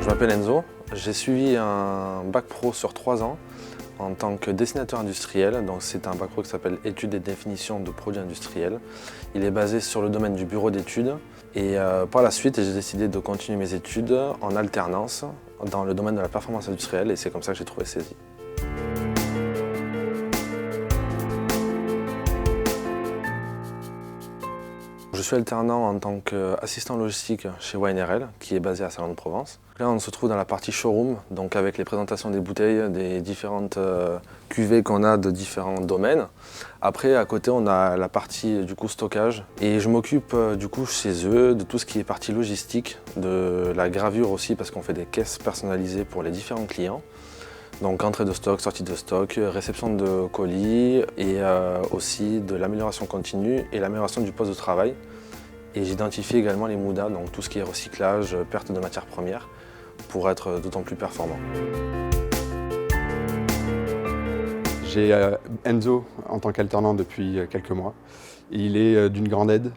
Je m'appelle Enzo, j'ai suivi un bac pro sur 3 ans en tant que dessinateur industriel. Donc c'est un bac pro qui s'appelle Études et définition de produits industriels. Il est basé sur le domaine du bureau d'études et par la suite j'ai décidé de continuer mes études en alternance dans le domaine de la performance industrielle et c'est comme ça que j'ai trouvé Cesi. Je suis alternant en tant qu'assistant logistique chez WineRL, qui est basé à Salon-de-Provence. Là, on se trouve dans la partie showroom, donc avec les présentations des bouteilles, des différentes cuvées qu'on a de différents domaines. Après, à côté, on a la partie du coup stockage. Et je m'occupe du coup chez eux de tout ce qui est partie logistique, de la gravure aussi, parce qu'on fait des caisses personnalisées pour les différents clients. Donc entrée de stock, sortie de stock, réception de colis et aussi de l'amélioration continue et l'amélioration du poste de travail. Et j'identifie également les MUDA, donc tout ce qui est recyclage, perte de matières premières, pour être d'autant plus performant. J'ai Enzo en tant qu'alternant depuis quelques mois. Il est d'une grande aide,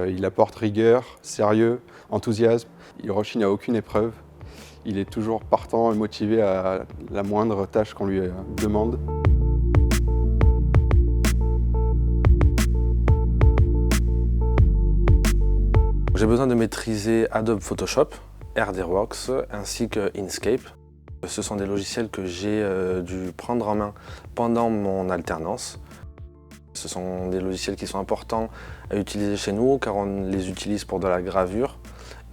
il apporte rigueur, sérieux, enthousiasme, il rechigne à aucune épreuve. Il est toujours partant et motivé à la moindre tâche qu'on lui demande. J'ai besoin de maîtriser Adobe Photoshop, RDWorks ainsi que Inkscape. Ce sont des logiciels que j'ai dû prendre en main pendant mon alternance. Ce sont des logiciels qui sont importants à utiliser chez nous car on les utilise pour de la gravure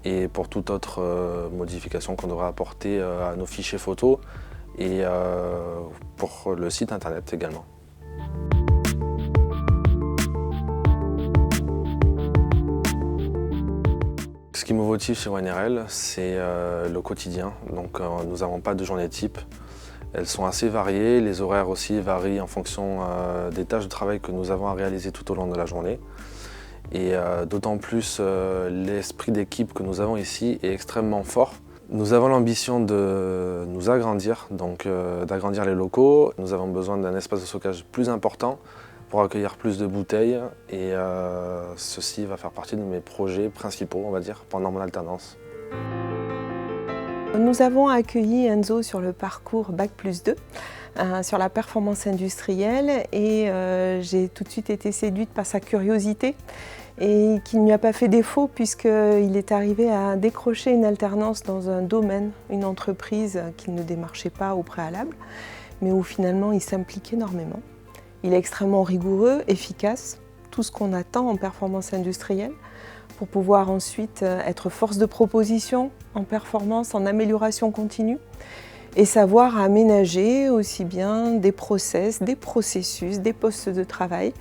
et pour toute autre modification qu'on devra apporter à nos fichiers photos et pour le site internet également. Ce qui me motive chez WineRL, c'est le quotidien. Donc nous n'avons pas de journée type. Elles sont assez variées, les horaires aussi varient en fonction des tâches de travail que nous avons à réaliser tout au long de la journée. Et d'autant plus l'esprit d'équipe que nous avons ici est extrêmement fort. Nous avons l'ambition de nous agrandir, donc d'agrandir les locaux. Nous avons besoin d'un espace de stockage plus important pour accueillir plus de bouteilles et ceci va faire partie de mes projets principaux, on va dire, pendant mon alternance. Nous avons accueilli Enzo sur le parcours Bac+2 sur la performance industrielle et j'ai tout de suite été séduite par sa curiosité et qui ne lui a pas fait défaut puisqu'il est arrivé à décrocher une alternance dans un domaine, une entreprise qu'il ne démarchait pas au préalable, mais où finalement il s'implique énormément. Il est extrêmement rigoureux, efficace, tout ce qu'on attend en performance industrielle pour pouvoir ensuite être force de proposition en performance, en amélioration continue et savoir aménager aussi bien des process, des processus, des postes de travail,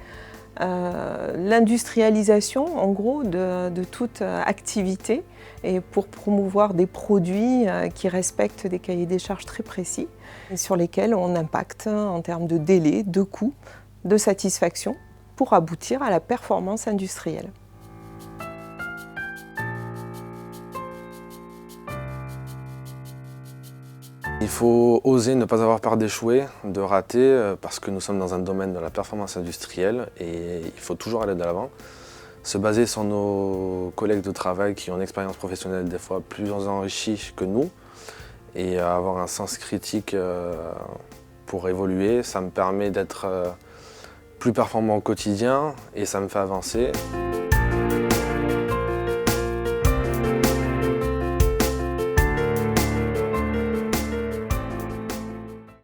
l'industrialisation en gros de toute activité et pour promouvoir des produits qui respectent des cahiers des charges très précis et sur lesquels on impacte en termes de délai, de coût, de satisfaction pour aboutir à la performance industrielle. Il faut oser ne pas avoir peur d'échouer, de rater, parce que nous sommes dans un domaine de la performance industrielle et il faut toujours aller de l'avant. Se baser sur nos collègues de travail qui ont une expérience professionnelle des fois plus enrichie que nous et avoir un sens critique pour évoluer, ça me permet d'être plus performant au quotidien et ça me fait avancer.